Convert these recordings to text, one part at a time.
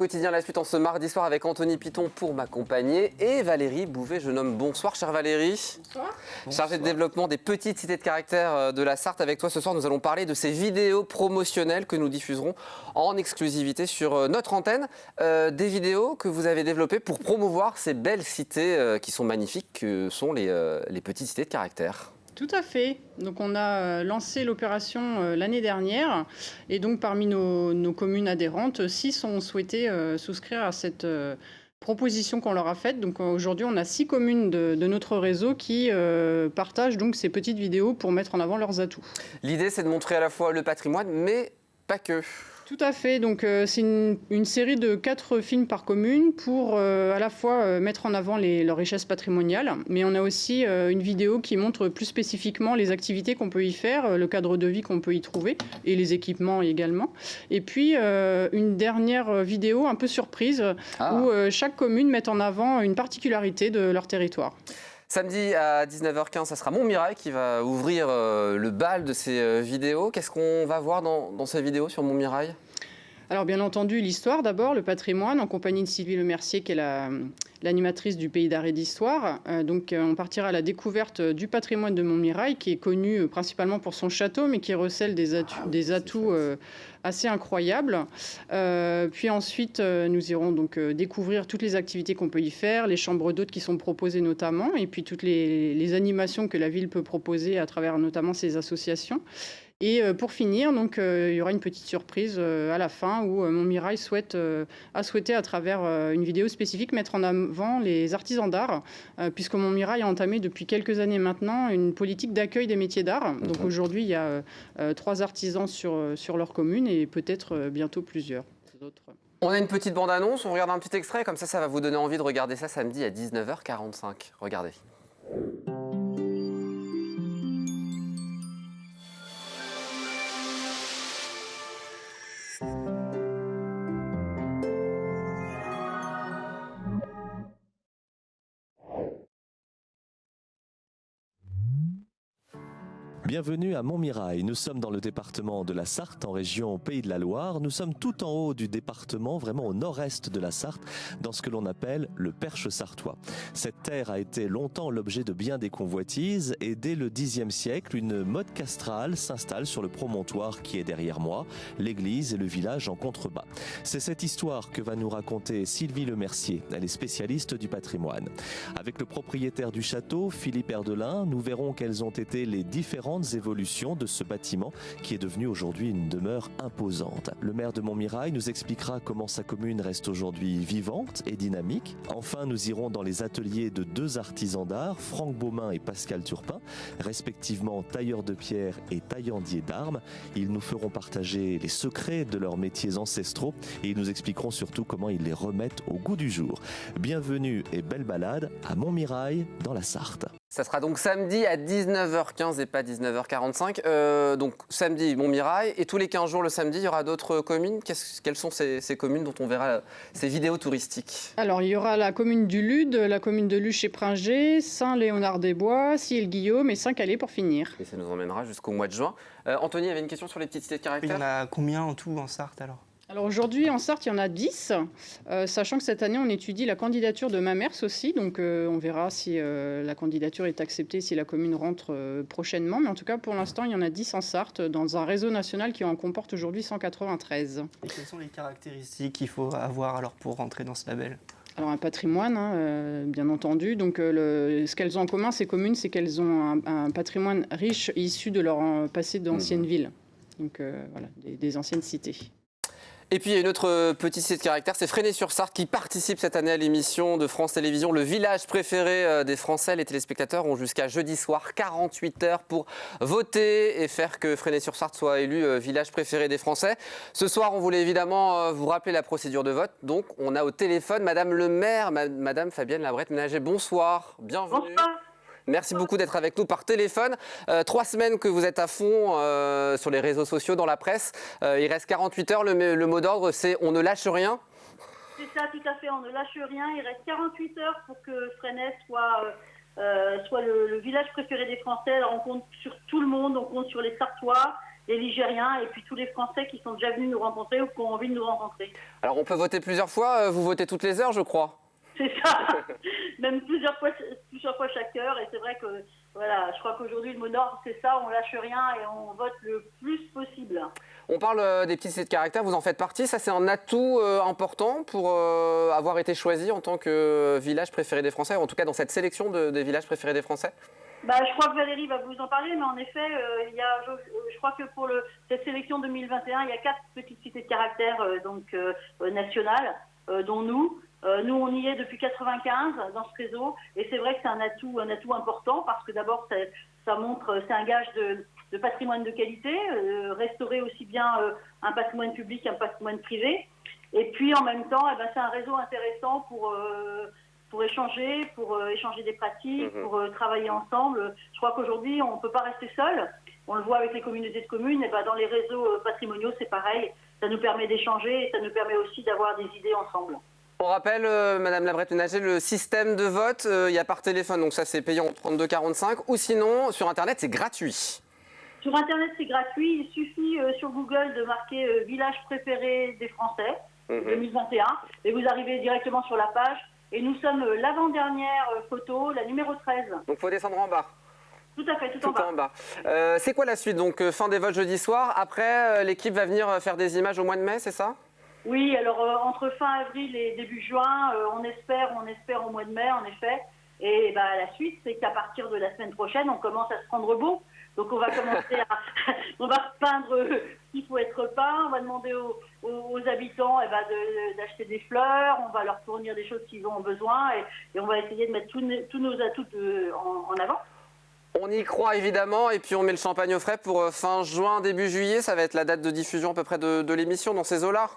Quotidien La Suite en ce mardi soir avec Anthony Piton pour m'accompagner et Valérie Bouvet, jeune homme. Bonsoir chère Valérie. Bonsoir. Chargée de développement des petites cités de caractère de la Sarthe. Avec toi ce soir nous allons parler de ces vidéos promotionnelles que nous diffuserons en exclusivité sur notre antenne. Des vidéos que vous avez développées pour promouvoir ces belles cités qui sont magnifiques, que sont les petites cités de caractère. Tout à fait. Donc on a lancé l'opération l'année dernière et donc parmi nos communes adhérentes, 6 ont souhaité souscrire à cette proposition qu'on leur a faite. Donc aujourd'hui on a 6 communes de notre réseau qui partagent donc ces petites vidéos pour mettre en avant leurs atouts. L'idée c'est de montrer à la fois le patrimoine mais pas que. Tout à fait. Donc c'est une série de 4 films par commune pour à la fois mettre en avant leurs richesses patrimoniales, mais on a aussi une vidéo qui montre plus spécifiquement les activités qu'on peut y faire, le cadre de vie qu'on peut y trouver et les équipements également. Et puis une dernière vidéo un peu surprise où chaque commune met en avant une particularité de leur territoire. Samedi à 19h15, ça sera Montmirail qui va ouvrir le bal de ces vidéos. Qu'est-ce qu'on va voir dans ces vidéos sur Montmirail ? Alors bien entendu, l'histoire d'abord, le patrimoine, en compagnie de Sylvie Lemercier, qui est l'animatrice du Pays d'art et d'histoire. Donc on partira à la découverte du patrimoine de Montmirail, qui est connu principalement pour son château, mais qui recèle des atouts assez incroyables. Puis ensuite, nous irons donc découvrir toutes les activités qu'on peut y faire, les chambres d'hôtes qui sont proposées notamment, et puis toutes les animations que la ville peut proposer à travers notamment ses associations. Et pour finir, donc, il y aura une petite surprise à la fin où Montmirail a souhaité, à travers une vidéo spécifique, mettre en avant les artisans d'art, puisque Montmirail a entamé depuis quelques années maintenant une politique d'accueil des métiers d'art. Donc aujourd'hui, il y a 3 artisans sur leur commune et peut-être bientôt plusieurs autres. On a une petite bande-annonce, on regarde un petit extrait, comme ça va vous donner envie de regarder ça samedi à 19h45. Regardez. Bienvenue à Montmirail. Nous sommes dans le département de la Sarthe, en région Pays de la Loire. Nous sommes tout en haut du département, vraiment au nord-est de la Sarthe, dans ce que l'on appelle le Perche sartois. Cette terre a été longtemps l'objet de bien des convoitises et dès le Xe siècle, une mode castrale s'installe sur le promontoire qui est derrière moi, l'église et le village en contrebas. C'est cette histoire que va nous raconter Sylvie Lemercier. Elle est spécialiste du patrimoine. Avec le propriétaire du château, Philippe Erdelin, nous verrons quelles ont été les différentes évolutions de ce bâtiment qui est devenu aujourd'hui une demeure imposante. Le maire de Montmirail nous expliquera comment sa commune reste aujourd'hui vivante et dynamique. Enfin, nous irons dans les ateliers de 2 artisans d'art, Franck Beaumain et Pascal Turpin, respectivement tailleurs de pierre et taillandiers d'armes. Ils nous feront partager les secrets de leurs métiers ancestraux et ils nous expliqueront surtout comment ils les remettent au goût du jour. Bienvenue et belle balade à Montmirail dans la Sarthe. Ça sera donc samedi à 19h15 et pas 19h45. Donc samedi, Montmirail. Et tous les 15 jours le samedi, il y aura d'autres communes. Quelles sont ces communes dont on verra ces vidéos touristiques ? Alors il y aura la commune du Lude, la commune de Luche-et-Pringé, Saint-Léonard-des-Bois, Ciel-Guillaume et Saint-Calais pour finir. Et ça nous emmènera jusqu'au mois de juin. Anthony avait une question sur les petites cités de caractère. Il y en a combien en tout en Sarthe alors ? Alors aujourd'hui en Sarthe, il y en a 10, sachant que cette année on étudie la candidature de Mamers aussi, donc on verra si la candidature est acceptée, si la commune rentre prochainement. Mais en tout cas pour l'instant il y en a 10 en Sarthe, dans un réseau national qui en comporte aujourd'hui 193. Et quelles sont les caractéristiques qu'il faut avoir alors pour rentrer dans ce label ? Alors un patrimoine, bien entendu. Donc ce qu'elles ont en commun, ces communes, c'est qu'elles ont un patrimoine riche issu de leur passé d'anciennes villes, donc voilà, des anciennes cités. Et puis il y a une autre petite cité de caractère, c'est Fresnay-sur-Sarthe qui participe cette année à l'émission de France Télévisions, le village préféré des Français. Les téléspectateurs ont jusqu'à jeudi soir 48 heures pour voter et faire que Fresnay-sur-Sarthe soit élu village préféré des Français. Ce soir, on voulait évidemment vous rappeler la procédure de vote. Donc on a au téléphone Madame le maire, Madame Fabienne Labrette-Ménager. Bonsoir, bienvenue. Bonsoir. Merci beaucoup d'être avec nous par téléphone. 3 semaines que vous êtes à fond sur les réseaux sociaux, dans la presse. Il reste 48 heures. Le mot d'ordre, c'est « on ne lâche rien ». C'est ça, tout à fait. On ne lâche rien. Il reste 48 heures pour que Fresnay soit le village préféré des Français. Alors, on compte sur tout le monde. On compte sur les Sartois les Ligériens et puis tous les Français qui sont déjà venus nous rencontrer ou qui ont envie de nous rencontrer. Alors on peut voter plusieurs fois, vous votez toutes les heures je crois. C'est ça, même plusieurs fois chaque heure. Et c'est vrai que voilà, je crois qu'aujourd'hui le mot d'ordre c'est ça, on lâche rien et on vote le plus possible. On parle des petites cités de caractère, vous en faites partie, ça c'est un atout important pour avoir été choisi en tant que village préféré des Français, en tout cas dans cette sélection des villages préférés des Français. Je crois que Valérie va vous en parler, mais en effet, je crois que pour cette sélection 2021, il y a 4 petites cités de caractère nationales, dont nous. Nous, on y est depuis 95 dans ce réseau, et c'est vrai que c'est un atout important parce que d'abord, ça montre, c'est un gage de patrimoine de qualité, restaurer aussi bien un patrimoine public qu'un patrimoine privé. Et puis en même temps, c'est un réseau intéressant pour échanger des pratiques, pour travailler ensemble. Je crois qu'aujourd'hui, on ne peut pas rester seul. On le voit avec les communautés de communes, et dans les réseaux patrimoniaux, c'est pareil. Ça nous permet d'échanger et ça nous permet aussi d'avoir des idées ensemble. On rappelle, Madame Labrette-Ménager, le système de vote, il y a par téléphone, donc ça c'est payant 32,45, ou sinon sur Internet c'est gratuit. Sur Internet c'est gratuit, il suffit sur Google de marquer village préféré des Français 2021 et vous arrivez directement sur la page. Et nous sommes l'avant-dernière photo, la numéro 13. Donc il faut descendre en bas. Tout à fait, tout en bas. C'est quoi la suite? Donc fin des votes jeudi soir, après l'équipe va venir faire des images au mois de mai, c'est ça? Oui, alors entre fin avril et début juin, on espère au mois de mai en effet. Et la suite, c'est qu'à partir de la semaine prochaine, on commence à se prendre beau. Donc on va commencer on va repeindre ce qu'il faut être peint, on va demander aux habitants d'acheter des fleurs, on va leur fournir des choses qu'ils ont besoin et on va essayer de mettre tous nos atouts en avant. On y croit évidemment et puis on met le champagne au frais pour fin juin, début juillet, ça va être la date de diffusion à peu près de l'émission dans ces eaux-là.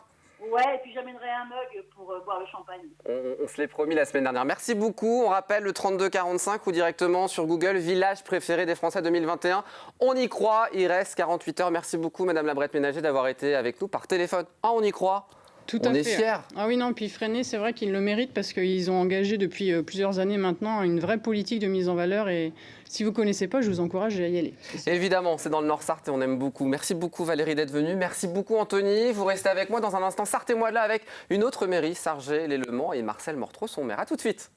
Ouais, et puis j'amènerai un mug pour boire le champagne. On se l'est promis la semaine dernière. Merci beaucoup. On rappelle le 3245 ou directement sur Google, village préféré des Français 2021. On y croit, il reste 48 heures. Merci beaucoup Madame Labrette-Ménager d'avoir été avec nous par téléphone. Ah, on y croit. Tout à fait. On est fiers. Ah oui, non, puis Freinet, c'est vrai qu'ils le méritent parce qu'ils ont engagé depuis plusieurs années maintenant une vraie politique de mise en valeur. Et si vous ne connaissez pas, je vous encourage à y aller. Évidemment, c'est dans le Nord-Sarthe et on aime beaucoup. Merci beaucoup Valérie d'être venue. Merci beaucoup Anthony. Vous restez avec moi dans un instant. Sartez-moi de là avec une autre mairie, Sargé, les Le Mans et Marcel Mortreau, son maire. A tout de suite.